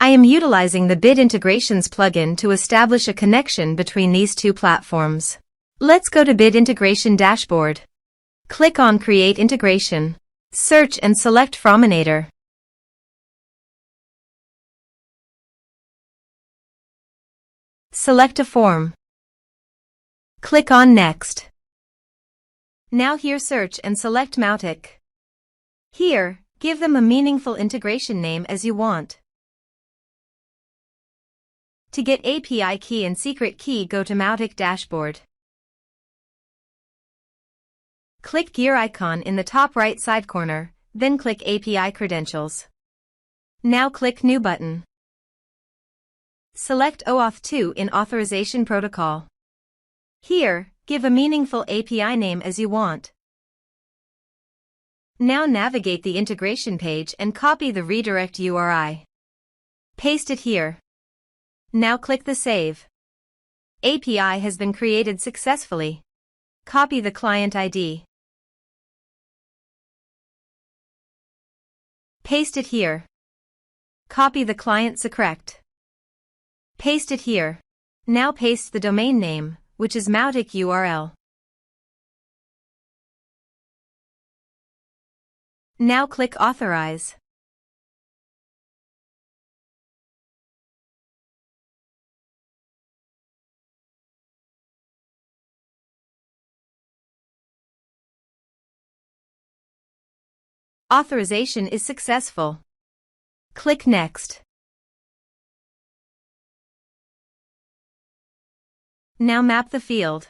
I am utilizing the Bit Integrations plugin to establish a connection between these two platforms. Let's go to Bit Integration Dashboard. Click on Create Integration. Search and select Forminator. Select a form. Click on Next. Now here search and select Mautic. Here, give them a meaningful integration name as you want. To get API key and secret key, go to Mautic Dashboard. Click gear icon in the top right side corner, then click API credentials. Now click New button. Select OAuth 2 in Authorization Protocol. Here, give a meaningful API name as you want. Now navigate the integration page and copy the redirect URI. Paste it here. Now click the Save. API has been created successfully. Copy the client ID. Paste it here. Copy the client secret. Paste it here. Now paste the domain name, which is Mautic URL. Now click Authorize. Authorization is successful. Click Next. Now map the field.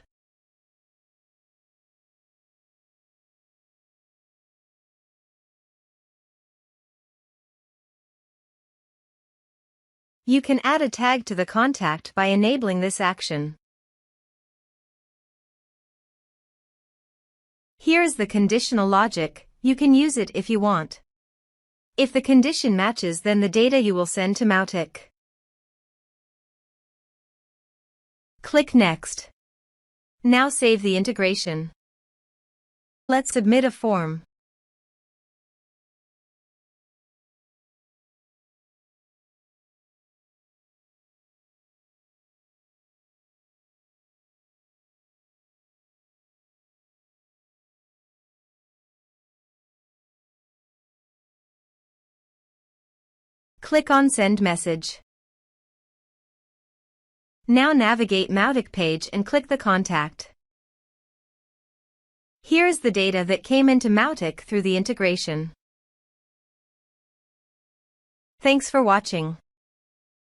You can add a tag to the contact by enabling this action. Here's the conditional logic. You can use it if you want. If the condition matches, then the data you will send to Mautic. Click Next. Now save the integration. Let's submit a form. Click on Send Message. Now navigate Mautic page and click the contact. Here is the data that came into Mautic through the integration. Thanks for watching.